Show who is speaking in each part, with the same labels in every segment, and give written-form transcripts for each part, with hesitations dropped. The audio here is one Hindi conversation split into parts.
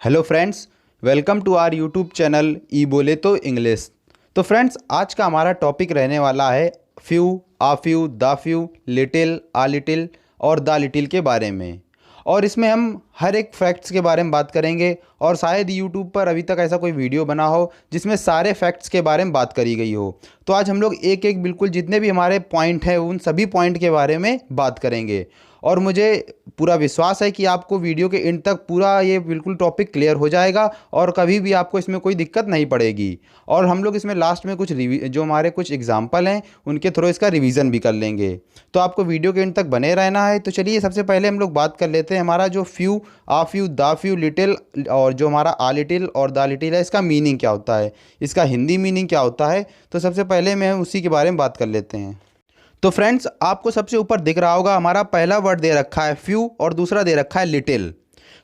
Speaker 1: Hello friends, welcome to our YouTube channel E बोले तो इंग्लिश। तो फ्रेंड्स, आज का हमारा टॉपिक रहने वाला है few, a few, the few, little, a little और द लिटिल के बारे में। और इसमें हम हर एक फैक्ट्स के बारे में बात करेंगे और शायद यूट्यूब पर अभी तक ऐसा कोई वीडियो बना हो जिसमें सारे फैक्ट्स के बारे में बात करी गई हो। तो आज हम लोग एक एक बिल्कुल जितने भी हमारे पॉइंट हैं उन सभी पॉइंट के बारे में बात करेंगे। और मुझे पूरा विश्वास है कि आपको वीडियो के एंड तक पूरा ये बिल्कुल टॉपिक क्लियर हो जाएगा और कभी भी आपको इसमें कोई दिक्कत नहीं पड़ेगी। और हम लोग इसमें लास्ट में कुछ जो हमारे कुछ एग्जाम्पल हैं उनके थ्रू इसका रिवीजन भी कर लेंगे। तो आपको वीडियो के एंड तक बने रहना है। तो चलिए सबसे पहले हम लोग बात कर लेते हैं हमारा जो few, a few, the few, little और जो हमारा आ लिटिल और द लिटिल है, इसका मीनिंग क्या होता है, इसका हिंदी मीनिंग क्या होता है। तो सबसे पहले मैं उसी के बारे में बात कर लेते हैं। तो फ्रेंड्स, आपको सबसे ऊपर दिख रहा होगा हमारा पहला वर्ड दे रखा है फ्यू और दूसरा दे रखा है लिटिल।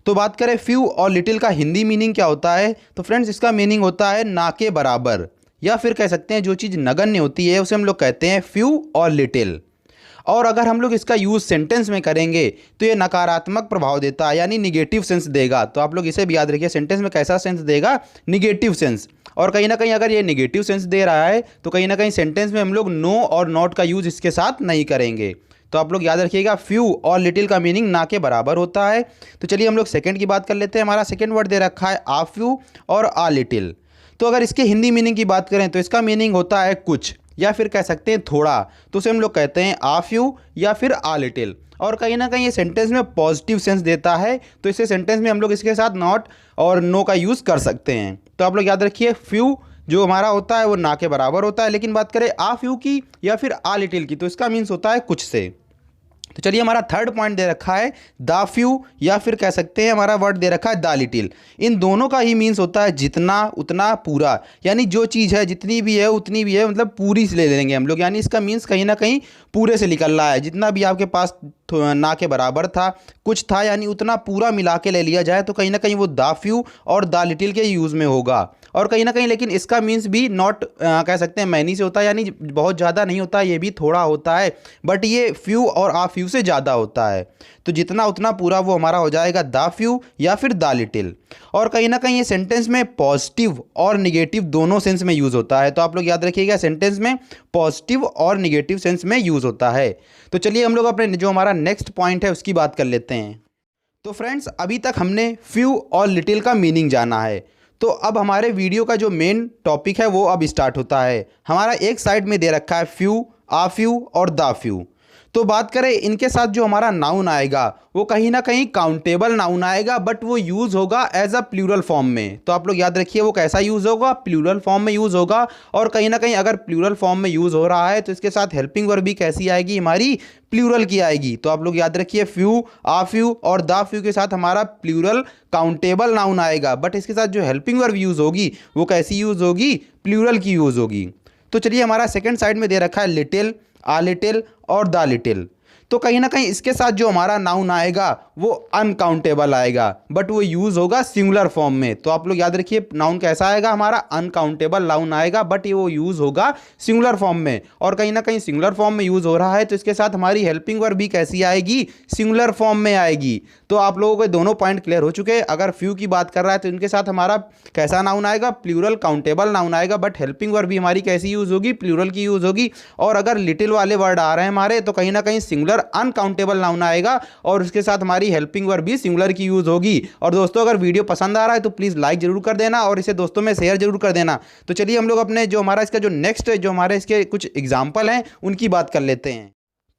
Speaker 1: तो बात करें फ्यू और लिटिल का हिंदी मीनिंग क्या होता है, तो फ्रेंड्स इसका मीनिंग होता है ना के बराबर, या फिर कह सकते हैं जो चीज़ नगण्य होती है उसे हम लोग कहते हैं फ्यू और लिटिल। और अगर हम लोग इसका यूज़ सेंटेंस में करेंगे तो ये नकारात्मक प्रभाव देता है, यानी निगेटिव सेंस देगा। तो आप लोग इसे भी याद रखिए, सेंटेंस में कैसा सेंस देगा, निगेटिव सेंस। और कहीं ना कहीं अगर ये निगेटिव सेंस दे रहा है तो कहीं ना कहीं सेंटेंस में हम लोग नो और नॉट का यूज़ इसके साथ नहीं करेंगे। तो आप लोग याद रखिएगा, फ्यू और लिटिल का मीनिंग ना के बराबर होता है। तो चलिए हम लोग सेकंड की बात कर लेते हैं। हमारा सेकंड वर्ड दे रखा है आ फ्यू और आ लिटिल। तो अगर इसके हिंदी मीनिंग की बात करें तो इसका मीनिंग होता है कुछ, या फिर कह सकते हैं थोड़ा। तो उसे हम लोग कहते हैं आ फ्यू या फिर आ लिटिल। और कहीं ना कहीं ये सेंटेंस में पॉजिटिव सेंस देता है, तो इसे सेंटेंस में हम लोग इसके साथ नॉट और नो का यूज़ कर सकते हैं। तो आप लोग याद रखिए, फ्यू जो हमारा होता है वो ना के बराबर होता है, लेकिन बात करें आ फ्यू की या फिर आ लिटिल की तो इसका मीन्स होता है कुछ से। तो चलिए हमारा थर्ड पॉइंट दे रखा है द फ्यू, या फिर कह सकते हैं हमारा वर्ड दे रखा है द लिटिल। इन दोनों का ही मीन्स होता है जितना, उतना, पूरा। यानी जो चीज़ है जितनी भी है उतनी भी है, मतलब पूरी से ले लेंगे हम लोग। यानी इसका मीन्स कहीं ना कहीं पूरे से निकल रहा है। जितना भी आपके पास ना के बराबर था, कुछ था, यानी उतना पूरा मिला के ले लिया जाए तो कहीं ना कहीं वो द फ्यू और द लिटिल के यूज़ में होगा। और कहीं ना कहीं लेकिन इसका मीन्स भी नॉट कह सकते हैं मैनी से होता है, यानी बहुत ज़्यादा नहीं होता, ये भी थोड़ा होता है, बट ये फ्यू और आ फ्यू से ज़्यादा होता है। तो जितना उतना पूरा वो हमारा हो जाएगा द फ्यू या फिर द लिटिल। और कहीं ना कहीं ये सेंटेंस में पॉजिटिव और निगेटिव दोनों सेंस में यूज़ होता है। तो आप लोग याद रखिएगा, सेंटेंस में पॉजिटिव और निगेटिव सेंस में यूज़ होता है। तो चलिए हम लोग अपने जो हमारा नेक्स्ट पॉइंट है उसकी बात कर लेते हैं। तो फ्रेंड्स, अभी तक हमने फ्यू और लिटिल का मीनिंग जाना है। तो अब हमारे वीडियो का जो मेन टॉपिक है वो अब स्टार्ट होता है। हमारा एक साइड में दे रखा है फ्यू, आ फ्यू और द फ्यू। तो बात करें इनके साथ जो हमारा नाउन आएगा वो कहीं ना कहीं काउंटेबल नाउन आएगा, बट वो यूज़ होगा एज अ प्लूरल फॉर्म में। तो आप लोग याद रखिए वो कैसा यूज़ होगा, प्लूरल फॉर्म में यूज़ होगा। और कहीं ना कहीं अगर प्लूरल फॉर्म में यूज़ हो रहा है तो इसके साथ हेल्पिंग वर्ब भी कैसी आएगी, हमारी प्लूरल की आएगी। तो आप लोग याद रखिए, फ्यू, आ फ्यू और द फ्यू के साथ हमारा प्लूरल काउंटेबल नाउन आएगा, बट इसके साथ जो हेल्पिंग वर्ब यूज़ होगी वो कैसी यूज़ होगी, प्लूरल की यूज़ होगी। तो चलिए हमारा सेकेंड साइड में दे रखा है लिटिल, आ लिटिल और द लिटिल। तो कहीं ना कहीं इसके साथ जो हमारा नाउन आएगा वो अनकाउंटेबल आएगा, बट वो यूज़ होगा सिंगुलर फॉर्म में। तो आप लोग याद रखिए, नाउन कैसा आएगा, हमारा अनकाउंटेबल नाउन आएगा, बट ये वो यूज़ होगा सिंगुलर फॉर्म में। और कहीं ना कहीं सिंगुलर फॉर्म में यूज़ हो रहा है तो इसके साथ हमारी हेल्पिंग वर्ब भी कैसी आएगी, सिंगुलर फॉर्म में आएगी। तो आप लोगों के दोनों पॉइंट क्लियर हो चुके हैं। अगर फ्यू की बात कर रहा है तो इनके साथ हमारा कैसा नाउन आएगा, प्लूरल काउंटेबल नाउन आएगा, बट हेल्पिंग वर्ब भी हमारी कैसी यूज़ होगी, प्लूरल की यूज़ होगी। और अगर लिटिल वाले वर्ड आ रहे हैं हमारे तो कहीं ना कहीं सिंगुलर अनकाउंटेबल नाउन आएगा और उसके साथ हमारी हेल्पिंग वर्ब भी सिंगुलर की यूज़ होगी। और दोस्तों, अगर वीडियो पसंद आ रहा है तो प्लीज़ लाइक जरूर कर देना और इसे दोस्तों में शेयर जरूर कर देना। तो चलिए हम लोग अपने जो हमारा इसका जो नेक्स्ट जो हमारे इसके कुछ एग्जाम्पल हैं उनकी बात कर लेते हैं।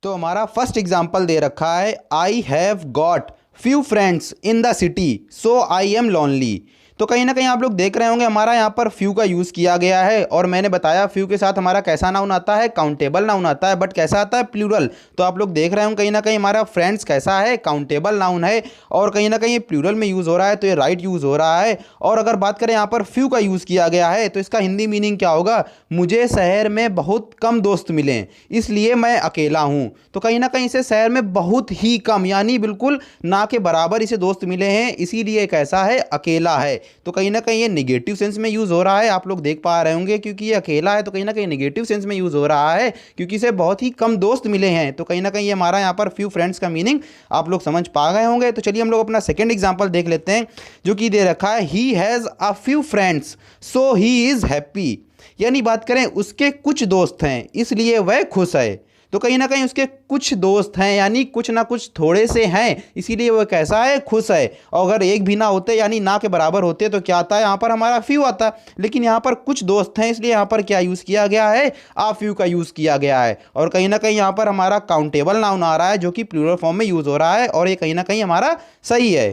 Speaker 1: तो हमारा फर्स्ट एग्जाम्पल दे रखा है, I have got few friends in the city so I am lonely. तो कहीं ना कहीं आप लोग देख रहे होंगे हमारा यहाँ पर फ्यू का यूज़ किया गया है, और मैंने बताया फ्यू के साथ हमारा कैसा नाउन आता है, काउंटेबल नाउन आता है, बट कैसा आता है, प्लूरल। तो आप लोग देख रहे होंगे कहीं ना कहीं हमारा फ्रेंड्स कैसा है, काउंटेबल नाउन है, और कहीं ना कहीं ये प्लूरल में यूज़ हो रहा है तो ये राइट यूज़ हो रहा है। और अगर बात करें यहाँ पर फ्यू का यूज़ किया गया है तो इसका हिंदी मीनिंग क्या होगा, मुझे शहर में बहुत कम दोस्त मिले इसलिए मैं अकेला हूँ। तो कहीं ना कहीं इसे शहर में बहुत ही कम, यानी बिल्कुल ना के बराबर इसे दोस्त मिले हैं, इसीलिए कैसा है, अकेला है। तो कहीं ना कहीं ये निगेटिव सेंस में यूज़ हो रहा है, आप लोग देख पा रहे होंगे, क्योंकि ये अकेला है तो कहीं ना कहीं निगेटिव सेंस में यूज़ हो रहा है, क्योंकि इसे बहुत ही कम दोस्त मिले हैं। तो कहीं ना कहीं ये हमारा यहाँ पर फ्यू फ्रेंड्स का मीनिंग आप लोग समझ पा गए होंगे। तो चलिए हम लोग अपना सेकेंड एग्जाम्पल देख लेते हैं, जो कि दे रखा है he has a few friends so he is happy. यानी बात करें उसके कुछ दोस्त हैं इसलिए वह खुश है। तो कहीं ना कहीं उसके कुछ दोस्त हैं यानी कुछ ना कुछ थोड़े से हैं, इसीलिए वह कैसा है, खुश है। और अगर एक भी ना होते यानी ना के बराबर होते तो क्या आता है, यहाँ पर हमारा फ्यू आता। लेकिन यहाँ पर कुछ दोस्त हैं इसलिए यहाँ पर क्या यूज़ किया गया है, आ फ्यू का यूज़ किया गया है। और कहीं ना कहीं यहाँ पर हमारा काउंटेबल नाउन आ रहा है जो कि प्लूरल फॉर्म में यूज़ हो रहा है, और ये कहीं ना कहीं हमारा सही है।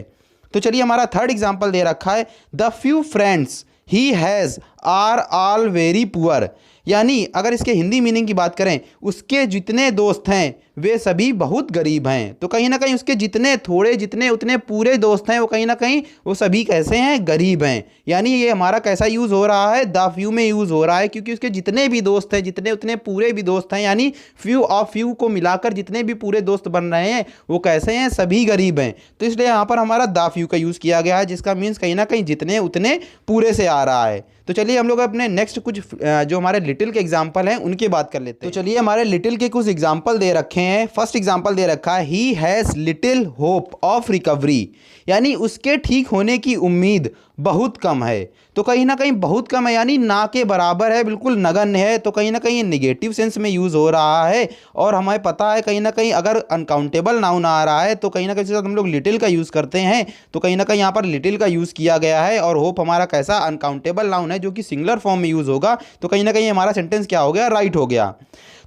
Speaker 1: तो चलिए हमारा थर्ड एग्जाम्पल दे रखा है the few friends he has are all very poor. यानी अगर इसके हिंदी मीनिंग की बात करें, उसके जितने दोस्त हैं वे सभी बहुत गरीब हैं। तो कहीं ना कहीं उसके जितने थोड़े जितने उतने पूरे दोस्त हैं वो कहीं ना कहीं वो सभी कैसे हैं, गरीब हैं। यानी ये हमारा कैसा यूज़ हो रहा है, द फ्यू में यूज़ हो रहा है, क्योंकि उसके जितने भी दोस्त हैं जितने उतने पूरे भी दोस्त हैं, यानी फ्यू ऑफ फ्यू को मिलाकर जितने भी पूरे दोस्त बन रहे हैं वो कैसे हैं, सभी गरीब हैं। तो इसलिए यहाँ पर हमारा द फ्यू का यूज़ किया गया है, जिसका मीन्स कहीं ना कहीं जितने उतने पूरे से आ रहा है। तो चलिए हम लोग अपने नेक्स्ट कुछ जो हमारे लिटिल के एग्जाम्पल हैं उनकी बात कर लेते हैं। तो चलिए हमारे लिटिल के कुछ एग्जाम्पल दे रखे हैं। फर्स्ट एग्जाम्पल दे रखा है he has little hope of recovery. यानी उसके ठीक होने की उम्मीद बहुत कम है। तो कहीं ना कहीं बहुत कम है यानी ना के बराबर है, बिल्कुल नगण्य है। तो कहीं ना कहीं निगेटिव सेंस में यूज़ हो रहा है, और हमें पता है कहीं ना कहीं अगर अनकाउंटेबल नाउन आ रहा है तो कहीं ना कहीं इसके साथ हम लोग लिटिल का यूज़ करते हैं। तो कहीं ना कहीं यहाँ पर लिटिल का यूज़ किया गया है, और होप हमारा कैसा अनकाउंटेबल नाउन है जो कि सिंगुलर फॉर्म में यूज़ होगा। तो कहीं ना कहीं हमारा सेंटेंस क्या हो गया, राइट हो गया।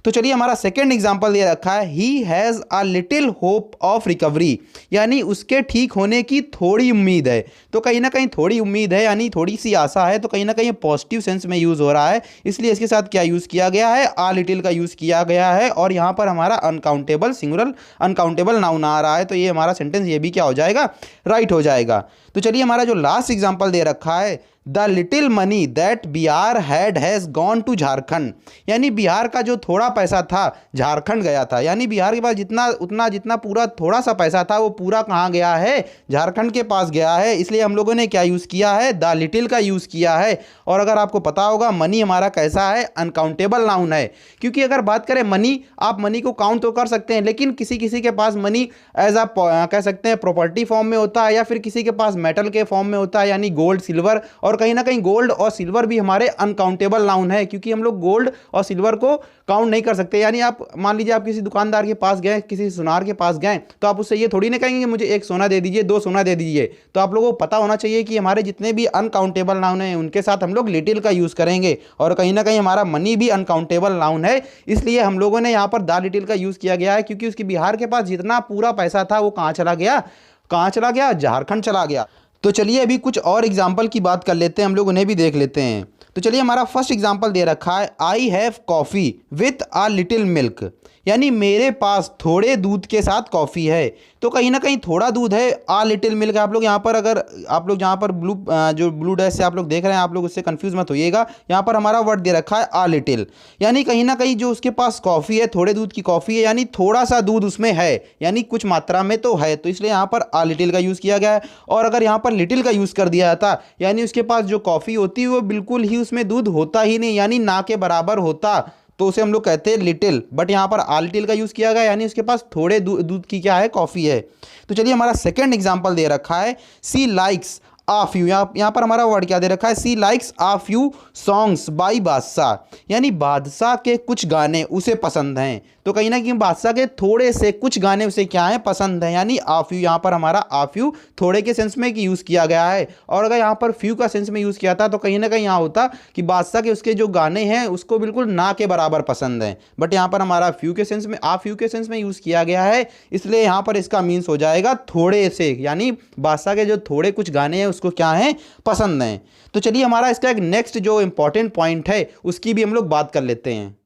Speaker 1: तो चलिए हमारा सेकंड एग्जांपल दे रखा है he has a little hope of recovery. यानी उसके ठीक होने की थोड़ी उम्मीद है। तो कहीं ना कहीं थोड़ी उम्मीद है यानी थोड़ी सी आशा है। तो कहीं ना कहीं पॉजिटिव सेंस में यूज़ हो रहा है, इसलिए इसके साथ क्या यूज़ किया गया है, आ लिटिल का यूज़ किया गया है। और यहाँ पर हमारा अनकाउंटेबल सिंगुलर अनकाउंटेबल नाउन आ रहा है, तो ये हमारा सेंटेंस ये भी क्या हो जाएगा, राइट हो जाएगा। तो चलिए हमारा जो लास्ट एग्जाम्पल दे रखा है the little money that Bihar has gone to Jharkhand. यानी बिहार का जो थोड़ा पैसा था झारखंड गया था। यानी बिहार के पास जितना पूरा थोड़ा सा पैसा था वो पूरा कहाँ गया है, झारखंड के पास गया है। इसलिए हम लोगों ने क्या यूज़ किया है, द लिटिल का यूज़ किया है। और अगर आपको पता होगा मनी हमारा कैसा है, अनकाउंटेबल नाउन है। क्योंकि अगर बात करें मनी, आप मनी को काउंट तो कर सकते हैं, लेकिन किसी किसी के पास मनी एज अ कह सकते हैं प्रॉपर्टी फॉर्म में होता है, या फिर किसी के पास मेटल के फॉर्म में होता है, यानी गोल्ड सिल्वर। और कहीं ना कहीं गोल्ड और सिल्वर भी हमारे अनकाउंटेबल नाउन है, क्योंकि हम लोग गोल्ड और सिल्वर को काउंट नहीं कर सकते। यानी आप मान लीजिए आप किसी दुकानदार के पास गए, किसी सुनार के पास गए, तो आप उससे ये थोड़ी ना कहेंगे मुझे एक सोना दे दीजिए, दो सोना दे दीजिए। तो आप लोगों को पता होना चाहिए कि हमारे जितने भी अनकाउंटेबल नाउन हैं उनके साथ हम लोग लिटिल का यूज़ करेंगे। और कहीं ना कहीं हमारा मनी भी अनकाउंटेबल नाउन है, इसलिए हम लोगों ने यहाँ पर द लिटिल का यूज़ किया गया है, क्योंकि उसकी बिहार के पास जितना पूरा पैसा था वो कहाँ चला गया, कहाँ चला गया, झारखंड चला गया। तो चलिए अभी कुछ और एग्जाम्पल की बात कर लेते हैं, हम लोग उन्हें भी देख लेते हैं। तो चलिए हमारा फर्स्ट एग्जाम्पल दे रखा है I have coffee with a little milk. यानी मेरे पास थोड़े दूध के साथ कॉफ़ी है। तो कहीं ना कहीं थोड़ा दूध है, आ लिटिल मिल्क। आप लोग यहाँ पर अगर आप लोग जहाँ पर ब्लू डैश से आप लोग देख रहे हैं, आप लोग उससे कंफ्यूज मत होइएगा। यहाँ पर हमारा वर्ड दे रखा है आ लिटिल, यानी कहीं ना कहीं जो उसके पास कॉफ़ी है, थोड़े दूध की कॉफ़ी है, यानी थोड़ा सा दूध उसमें है, यानी कुछ मात्रा में तो है। तो इसलिए यहाँ पर आ लिटिल का यूज़ किया गया है। और अगर यहाँ पर लिटिल का यूज़ कर दिया जाता, यानी उसके पास जो कॉफ़ी होती है वो बिल्कुल ही उसमें दूध होता ही नहीं, यानी ना के बराबर होता, तो उसे हम लोग कहते हैं लिटिल। बट यहाँ पर आ लिटिल का यूज़ किया गया, यानी उसके पास थोड़े दूध की क्या है, कॉफ़ी है। तो चलिए हमारा सेकंड एग्जांपल दे रखा है सी लाइक्स आ फ्यू। यहाँ पर हमारा वर्ड क्या दे रखा है, she likes a few songs by Badshah. यानी बादशाह के कुछ गाने उसे पसंद हैं। तो कहीं ना कहीं बादशाह के थोड़े से कुछ गाने उसे क्या है, पसंद हैं। यानी आ फ्यू यहाँ पर हमारा आ फ्यू थोड़े के सेंस में यूज़ किया गया है। और अगर यहाँ पर फ्यू का सेंस में यूज़ किया था तो कहीं ना कहीं यहाँ होता कि बादशाह के उसके जो गाने हैं उसको बिल्कुल ना के बराबर पसंद हैं। बट यहाँ पर हमारा फ्यू के सेंस में, आ फ्यू के सेंस में यूज़ किया गया है, इसलिए यहाँ पर इसका मीन्स हो जाएगा थोड़े से, यानी बादशाह के जो थोड़े कुछ गाने हैं उसको क्या है, पसंद हैं। तो चलिए हमारा इसका एक नेक्स्ट जो इंपॉर्टेंट पॉइंट है उसकी भी हम लोग बात कर लेते हैं।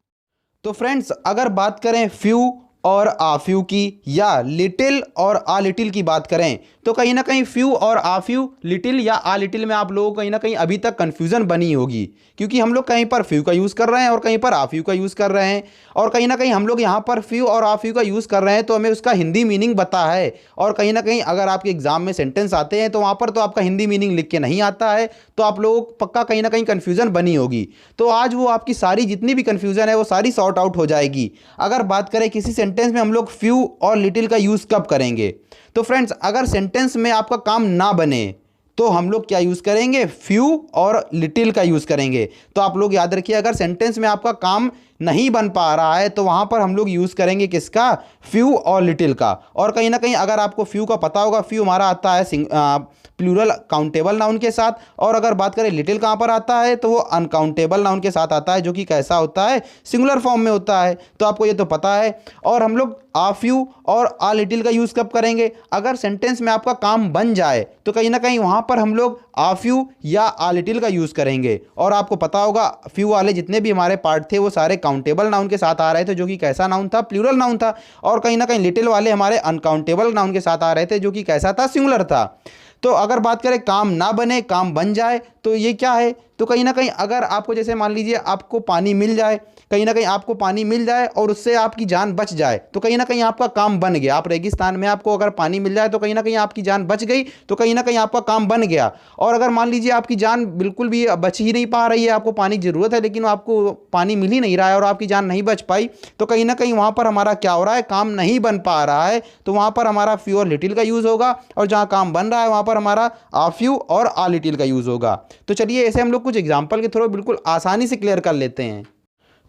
Speaker 1: तो फ्रेंड्स अगर बात करें फ्यू और आ फ्यू की या लिटिल और आ लिटिल की बात करें तो कहीं ना कहीं फ्यू और आ फ्यू, लिटिल या आ लिटिल में आप लोगों को कहीं ना कहीं अभी तक कन्फ्यूज़न बनी होगी, क्योंकि हम लोग कहीं पर फ्यू का यूज़ कर रहे हैं और कहीं पर आ फ्यू का यूज़ कर रहे हैं, और कहीं ना कहीं हम लोग यहाँ पर फ्यू और आ फ्यू का यूज़ कर रहे हैं तो हमें उसका हिंदी मीनिंग पता है, और कहीं ना कहीं अगर आपके एग्जाम में सेंटेंस आते हैं तो वहाँ पर तो आपका हिंदी मीनिंग लिख के नहीं आता है, तो आप लोगों को पक्का कहीं ना कहीं कन्फ्यूज़न बनी होगी। तो आज वो आपकी सारी जितनी भी कन्फ्यूज़न है वो सारी सॉर्ट आउट हो जाएगी। अगर बात करें किसी सेंटेंस में हम लोग फ्यू और लिटिल का यूज़ कब करेंगे, तो फ्रेंड्स अगर सेंटेंस में आपका काम ना बने तो हम लोग क्या यूज़ करेंगे, फ्यू और लिटिल का यूज़ करेंगे। तो आप लोग याद रखिए, अगर सेंटेंस में आपका काम नहीं बन पा रहा है तो वहाँ पर हम लोग यूज़ करेंगे किसका, फ्यू और लिटिल का। और कहीं ना कहीं अगर आपको फ्यू का पता होगा, फ्यू हमारा आता है प्लूरल काउंटेबल नाउन के साथ, और अगर बात करें लिटिल कहाँ पर आता है तो वो अनकाउंटेबल नाउन के साथ आता है, जो कि कैसा होता है, सिंगुलर फॉर्म में होता है। तो आपको ये तो पता है। और हम लोग आ फ्यू और आ लिटिल का यूज़ कब करेंगे, अगर सेंटेंस में आपका काम बन जाए तो कहीं ना कहीं वहाँ पर हम लोग आ फ्यू या आ लिटिल का यूज़ करेंगे। और आपको पता होगा फ्यू वाले जितने भी हमारे पार्ट थे वो सारे काउंटेबल नाउन के साथ आ रहे थे, जो कि कैसा नाउन था, प्लूरल नाउन था। और कहीं ना कहीं लिटिल वाले हमारे अनकाउंटेबल नाउन के साथ आ रहे थे, जो कि कैसा था, सिंगुलर था। तो अगर बात करें काम ना बने काम बन जाए तो ये क्या है, तो कहीं ना कहीं अगर आपको जैसे मान लीजिए आपको पानी मिल जाए, कहीं ना कहीं आपको पानी मिल जाए और उससे आपकी जान बच जाए तो कहीं ना कहीं आपका काम बन गया। आप रेगिस्तान में आपको अगर पानी मिल जाए तो कहीं ना कहीं आपकी जान बच गई, तो कहीं ना कहीं आपका काम बन गया। और अगर मान लीजिए आपकी जान बिल्कुल भी बच ही नहीं पा रही है, आपको पानी की ज़रूरत है लेकिन आपको पानी मिल ही नहीं रहा है और आपकी जान नहीं बच पाई, तो कहीं ना कहीं वहाँ पर हमारा क्या हो रहा है, काम नहीं बन पा रहा है। तो वहाँ पर हमारा फ्यू और लिटिल का यूज़ होगा, और जहाँ काम बन रहा है वहाँ पर हमारा आ फ्यू और आ लिटिल का यूज़ होगा। तो चलिए ऐसे हम लोग कुछ एग्जाम्पल के थ्रू बिल्कुल आसानी से क्लियर कर लेते हैं।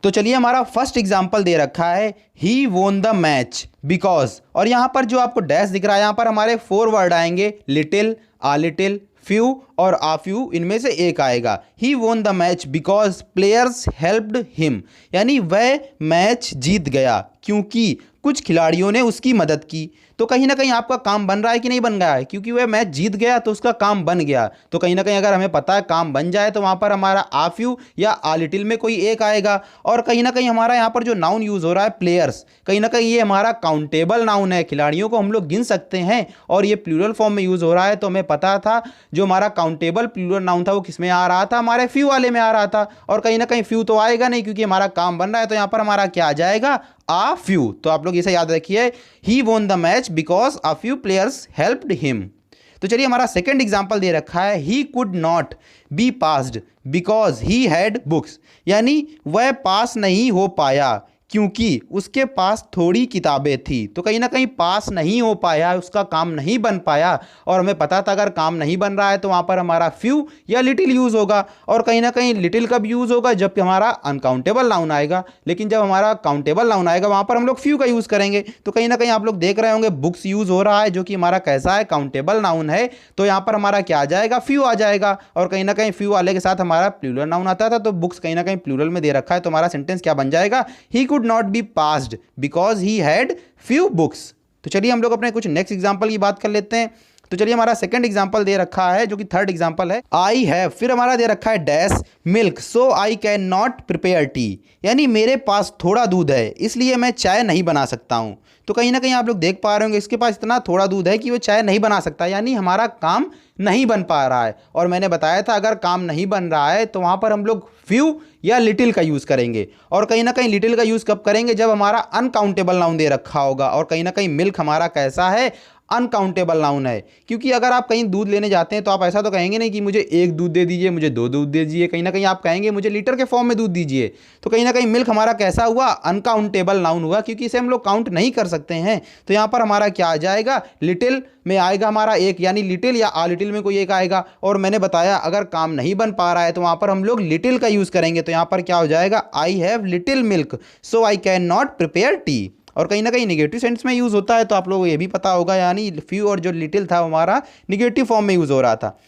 Speaker 1: तो चलिए हमारा फर्स्ट एग्जाम्पल दे रखा है, ही वोन द मैच बिकॉज, और यहाँ पर जो आपको डैश दिख रहा है यहाँ पर हमारे 4 वर्ड आएंगे, लिटिल, आ लिटिल, फ्यू और आ फ्यू, इनमें से एक आएगा। He won the match because players helped him, यानी वह मैच जीत गया क्योंकि कुछ खिलाड़ियों ने उसकी मदद की। तो कहीं ना कहीं आपका काम बन रहा है कि नहीं बन रहा है, क्योंकि वह मैच जीत गया तो उसका काम बन गया। तो कहीं ना कहीं अगर हमें पता है काम बन जाए तो वहाँ पर हमारा आ फ्यू या आ लिटिल में कोई एक आएगा। और कहीं ना कहीं हमारा यहाँ पर जो नाउन यूज़ हो रहा है प्लेयर्स, कहीं ना कहीं ये हमारा काउंटेबल नाउन है, खिलाड़ियों को हम लोग गिन सकते हैं, और ये प्लूरल फॉर्म में यूज़ हो रहा है। तो हमें पता था जो हमारा काउंटेबल प्लूरल नाउन था वो किस में आ रहा था, हमारे फ्यू वाले में आ रहा था। और कहीं ना कहीं फ्यू तो आएगा नहीं क्योंकि हमारा काम बन रहा है, तो यहाँ पर हमारा क्या आ जाएगा, आ फ्यू। तो आप लोग इसे याद रखिए, he won the match because a few players helped him. तो चलिए हमारा सेकंड एग्जांपल दे रखा है, he could not be passed because he had books, यानी वह पास नहीं हो पाया क्योंकि उसके पास थोड़ी किताबें थी। तो कहीं ना कहीं पास नहीं हो पाया, उसका काम नहीं बन पाया, और हमें पता था अगर काम नहीं बन रहा है तो वहाँ पर हमारा फ्यू या लिटिल यूज़ होगा। और कहीं ना कहीं लिटिल कब यूज़ होगा, जब हमारा अनकाउंटेबल नाउन आएगा, लेकिन जब हमारा काउंटेबल नाउन आएगा वहाँ पर हम लोग फ्यू का यूज़ करेंगे। तो कहीं ना कहीं आप लोग देख रहे होंगे बुक्स यूज़ हो रहा है, जो कि हमारा कैसा है, काउंटेबल नाउन है। तो यहाँ पर हमारा क्या आ जाएगा, फ्यू आ जाएगा। और कहीं ना कहीं फ्यू वाले के साथ हमारा प्लूरल नाउन आता था, तो बुक्स कहीं ना कहीं प्लूरल में दे रखा है, तो हमारा सेंटेंस क्या बन जाएगा, ही could not be passed because he had few books. तो चलिए हम लोग अपने कुछ नेक्स्ट एग्जांपल की बात कर लेते हैं। तो चलिए हमारा सेकंड एग्जांपल दे रखा है, जो कि थर्ड एग्जांपल है, आई हैव, फिर हमारा दे रखा है dash milk so I can not prepare T, यानी मेरे पास थोड़ा दूध है इसलिए मैं चाय नहीं बना सकता हूँ। तो कहीं ना कहीं आप लोग देख पा रहे होंगे इसके पास इतना थोड़ा दूध है कि वो चाय नहीं बना सकता, यानी हमारा काम नहीं बन पा रहा है। और मैंने बताया था अगर काम नहीं बन रहा है तो वहाँ पर हम लोग फ्यू या लिटिल का यूज़ करेंगे। और कहीं ना कहीं लिटिल का यूज़ कब करेंगे, जब हमारा अनकाउंटेबल नाउन दे रखा होगा। और कहीं ना कहीं मिल्क हमारा कैसा है, अनकाउंटेबल नाउन है, क्योंकि अगर आप कहीं दूध लेने जाते हैं तो आप ऐसा तो कहेंगे नहीं कि मुझे 1 दूध दे दीजिए, मुझे 2 दूध दे दीजिए, कहीं ना कहीं आप कहेंगे मुझे लीटर के फॉर्म में दूध दीजिए। तो कहीं ना कहीं मिल्क हमारा कैसा हुआ, अनकाउंटेबल नाउन हुआ, क्योंकि इसे हम लोग काउंट नहीं कर सकते हैं। तो यहाँ पर हमारा क्या आ जाएगा, लिटिल में आएगा हमारा एक, यानी लिटिल या आ लिटिल में कोई एक आएगा। और मैंने बताया अगर काम नहीं बन पा रहा है तो वहाँ पर हम लोग लिटिल का यूज़ करेंगे। तो यहाँ पर क्या हो जाएगा, I have little milk so I can not prepare T. और कहीं ना कहीं निगेटिव सेंस में यूज़ होता है, तो आप लोगों को ये भी पता होगा, यानी फ्यू और जो लिटिल था हमारा निगेटिव फॉर्म में यूज़ हो रहा था।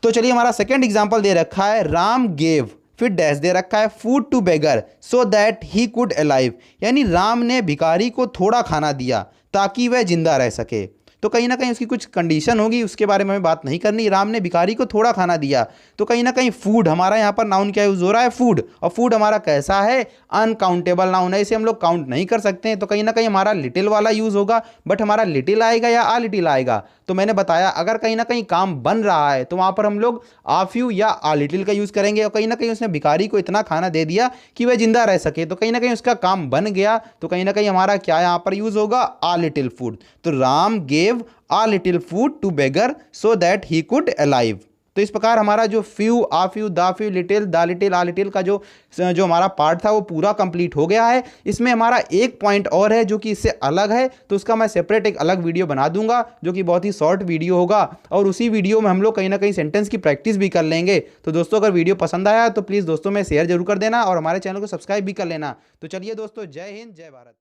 Speaker 1: तो चलिए हमारा सेकंड एग्जांपल दे रखा है, राम गेव, फिर डैश दे रखा है, food to beggar so that he could alive, यानी राम ने भिखारी को थोड़ा खाना दिया ताकि वह जिंदा रह सके। तो कहीं ना कहीं उसकी कुछ कंडीशन होगी, उसके बारे में हमें बात नहीं करनी। राम ने भिखारी को थोड़ा खाना दिया, तो कहीं ना कहीं फूड, हमारा यहाँ पर नाउन क्या यूज हो रहा है, फूड। और फूड हमारा कैसा है, अनकाउंटेबल नाउन है, इसे हम लोग काउंट नहीं कर सकते हैं। तो कहीं ना कहीं हमारा लिटिल वाला यूज होगा, बट हमारा लिटिल आएगा या आ लिटिल आएगा। तो मैंने बताया अगर कहीं ना कहीं काम बन रहा है तो वहां पर हम लोग आ फ्यू या आ लिटिल का यूज करेंगे। और कहीं ना कहीं उसने भिखारी को इतना खाना दे दिया कि वह जिंदा रह सके, तो कहीं ना कहीं उसका काम बन गया। तो कहीं ना कहीं हमारा क्या यहां पर यूज होगा, आ लिटिल फूड। तो Ram gave a little food to beggar so that he could alive. तो इस प्रकार हमारा जो few, a few, the few, little, the little, a little का जो हमारा पार्ट था वो पूरा कंप्लीट हो गया है। इसमें हमारा एक पॉइंट और है जो कि इससे अलग है, तो उसका मैं सेपरेट एक अलग वीडियो बना दूंगा जो कि बहुत ही शॉर्ट वीडियो होगा, और उसी वीडियो में हम लोग कहीं ना कहीं सेंटेंस की प्रैक्टिस भी कर लेंगे। तो दोस्तों अगर वीडियो पसंद आया तो प्लीज़ दोस्तों में शेयर जरूर कर देना और हमारे चैनल को सब्सक्राइब भी कर लेना। तो चलिए दोस्तों, जय हिंद, जय भारत।